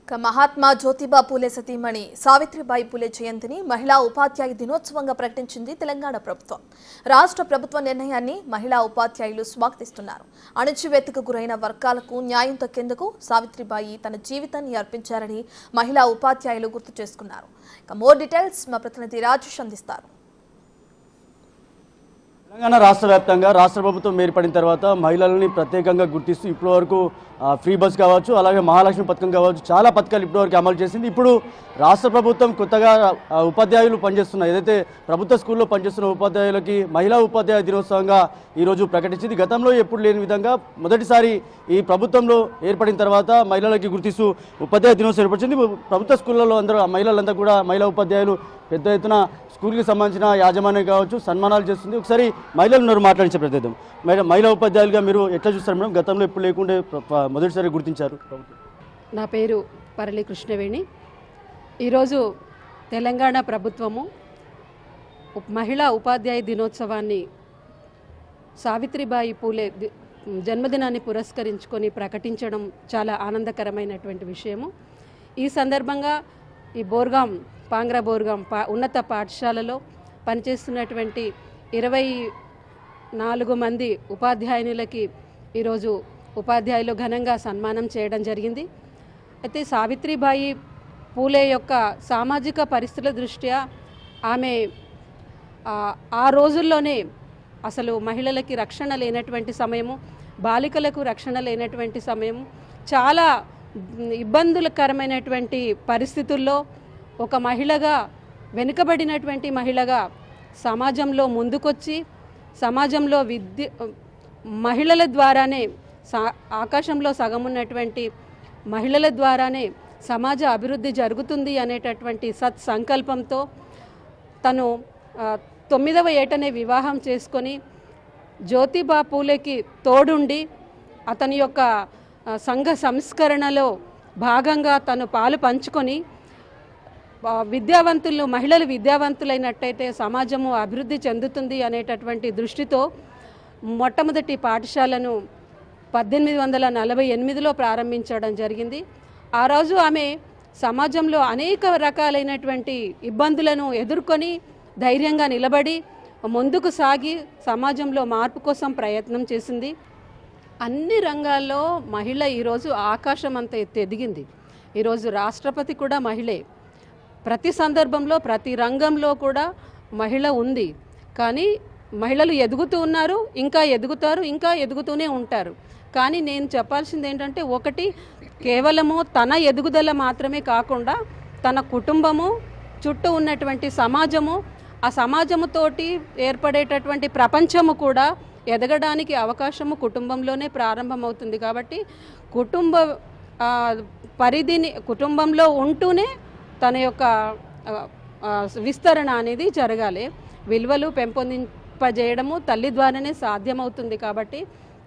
మహాత్మా జ్యోతిబా పూలే సతీమణి సావిత్రిబాయి పూలే జయంతిని మహిళా ఉపాధ్యాయ దినోత్సవంగా ప్రకటించింది తెలంగాణ ప్రభుత్వం. రాష్ట్ర ప్రభుత్వ నిర్ణయాన్ని మహిళా ఉపాధ్యాయులు స్వాగతిస్తున్నారు. అణచివేతకు గురైన వర్గాలకు న్యాయం దక్కేందుకు సావిత్రిబాయి తన జీవితాన్ని అర్పించారని మహిళా ఉపాధ్యాయులు గుర్తు చేసుకున్నారు. మోర్ డీటెయిల్స్ మా ప్రతినిధి రాజేష్ అందిస్తారు. తెలంగాణ రాష్ట్ర వ్యాప్తంగా రాష్ట్ర ప్రభుత్వం ఏర్పడిన తర్వాత మహిళలని ప్రత్యేకంగా గుర్తిస్తూ ఇప్పటివరకు ఫ్రీ బస్ కావచ్చు, అలాగే మహాలక్ష్మి పథకం కావచ్చు, చాలా పథకాలు ఇప్పటివరకు అమలు చేసింది. ఇప్పుడు రాష్ట్ర ప్రభుత్వం కొత్తగా ఉపాధ్యాయులు పనిచేస్తున్న ఏదైతే ప్రభుత్వ స్కూల్లో పనిచేస్తున్న ఉపాధ్యాయులకి మహిళా ఉపాధ్యాయ దినోత్సవంగా ఈరోజు ప్రకటించింది. గతంలో ఎప్పుడు లేని విధంగా మొదటిసారి ఈ ప్రభుత్వంలో ఏర్పడిన తర్వాత మహిళలకి గుర్తిస్తూ ఉపాధ్యాయ దినోత్సవం ఏర్పరిచింది. ప్రభుత్వ స్కూళ్ళలో అందరూ మహిళలంతా కూడా మహిళా ఉపాధ్యాయులు పెద్ద ఎత్తున స్కూల్కి సంబంధించిన యాజమాన్యం కావచ్చు సన్మానాలు చేస్తుంది. ఒకసారి మహిళలు మాట్లాడించే ప్రయత్నం. మహిళా ఉపాధ్యాయులుగా మీరు ఎట్లా చూస్తారు మేడం? గతంలో ఎప్పుడు లేకుంటే మొదటిసారి గుర్తించారు. నా పేరు పరళి కృష్ణవేణి. ఈరోజు తెలంగాణ ప్రభుత్వము మహిళా ఉపాధ్యాయ దినోత్సవాన్ని సావిత్రిబాయి పూలే జన్మదినాన్ని పురస్కరించుకొని ప్రకటించడం చాలా ఆనందకరమైనటువంటి విషయము. ఈ సందర్భంగా ఈ పాంగ్రా బోర్గాం ఉన్నత పాఠశాలలో పనిచేస్తున్నటువంటి 24 మంది ఉపాధ్యాయునులకి ఈరోజు ఉపాధ్యాయులు ఘనంగా సన్మానం చేయడం జరిగింది. అయితే సావిత్రిబాయి పూలే యొక్క సామాజిక పరిస్థితుల దృష్ట్యా ఆమె ఆ రోజుల్లోనే అసలు మహిళలకి రక్షణ లేనటువంటి సమయము, బాలికలకు రక్షణ లేనటువంటి సమయం, చాలా ఇబ్బందులకరమైనటువంటి పరిస్థితుల్లో ఒక మహిళగా, వెనుకబడినటువంటి మహిళగా సమాజంలో ముందుకొచ్చి సమాజంలో మహిళల ద్వారానే ఆకాశంలో సగం ఉన్నటువంటి మహిళల ద్వారానే సమాజ అభివృద్ధి జరుగుతుంది అనేటటువంటి సత్సంకల్పంతో తను 9వ ఏటనే వివాహం చేసుకొని జ్యోతిబా పూలేకి తోడుండి అతని యొక్క సంఘ సంస్కరణలో భాగంగా తను పాలు పంచుకొని మహిళలు విద్యావంతులైనట్టయితే సమాజము అభివృద్ధి చెందుతుంది అనేటటువంటి దృష్టితో మొట్టమొదటి పాఠశాలను 1848లో ప్రారంభించడం జరిగింది. ఆ రోజు ఆమె సమాజంలో అనేక రకాలైనటువంటి ఇబ్బందులను ఎదుర్కొని ధైర్యంగా నిలబడి ముందుకు సాగి సమాజంలో మార్పు కోసం ప్రయత్నం చేసింది. అన్ని రంగాల్లో మహిళ ఈరోజు ఆకాశం అంత ఎదిగింది. ఈరోజు రాష్ట్రపతి కూడా మహిళే. ప్రతి సందర్భంలో ప్రతి రంగంలో కూడా మహిళ ఉంది. కానీ మహిళలు ఎదుగుతూ ఉన్నారు, ఇంకా ఎదుగుతారు, ఇంకా ఎదుగుతూనే ఉంటారు. కానీ నేను చెప్పాల్సింది ఏంటంటే, ఒకటి కేవలము తన ఎదుగుదల మాత్రమే కాకుండా తన కుటుంబము, చుట్టూ ఉన్నటువంటి సమాజము, ఆ సమాజముతోటి ఏర్పడేటటువంటి ప్రపంచము కూడా ఎదగడానికి అవకాశము కుటుంబంలోనే ప్రారంభమవుతుంది. కాబట్టి కుటుంబంలో ఉంటూనే తన యొక్క విస్తరణ అనేది జరగాలి. విలువలు పెంపొందింపజేయడము తల్లి ద్వారానే సాధ్యమవుతుంది. కాబట్టి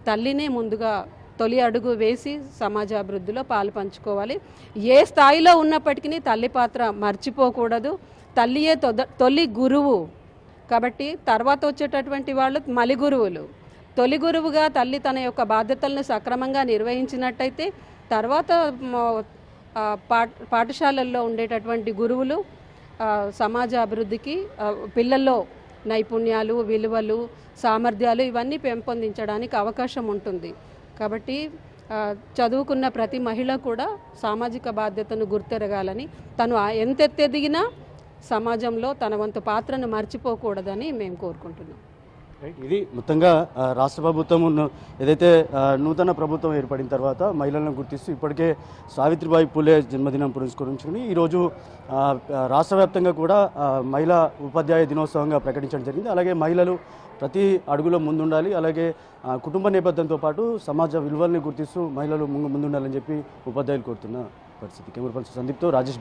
తల్లినే ముందుగా తొలి అడుగు వేసి సమాజ అభివృద్ధిలో పాలు పంచుకోవాలి. ఏ స్థాయిలో ఉన్నప్పటికీ తల్లి పాత్ర మర్చిపోకూడదు. తల్లియే తొలి గురువు. కాబట్టి తర్వాత వచ్చేటటువంటి వాళ్ళు మలి గురువులు. తొలి గురువుగా తల్లి తన యొక్క బాధ్యతలను సక్రమంగా నిర్వహించినట్టయితే తర్వాత పాఠశాలల్లో ఉండేటటువంటి గురువులు సమాజ అభివృద్ధికి, పిల్లల్లో నైపుణ్యాలు, విలువలు, సామర్థ్యాలు ఇవన్నీ పెంపొందించడానికి అవకాశం ఉంటుంది. కాబట్టి చదువుకున్న ప్రతి మహిళ కూడా సామాజిక బాధ్యతను గుర్తెరగాలని, తను ఎంత ఎదిగినా సమాజంలో తన వంతు పాత్రను మర్చిపోకూడదని మేము కోరుకుంటున్నాం. ఇది మొత్తంగా రాష్ట్ర ప్రభుత్వం ఏదైతే నూతన ప్రభుత్వం ఏర్పడిన తర్వాత మహిళలను గుర్తిస్తూ ఇప్పటికే సావిత్రిబాయి పూలే జన్మదినం పురస్కరించుకుని ఈరోజు రాష్ట్ర వ్యాప్తంగా కూడా మహిళా ఉపాధ్యాయ దినోత్సవంగా ప్రకటించడం జరిగింది. అలాగే మహిళలు ప్రతి అడుగులో ముందుండాలి, అలాగే కుటుంబ నేపథ్యంతో పాటు సమాజ విలువల్ని గుర్తిస్తూ మహిళలు ముందుండాలని చెప్పి ఉపాధ్యాయులు కోరుతున్న పరిస్థితి. కెమెరా పర్సన్ సందీప్తో రాజేష్.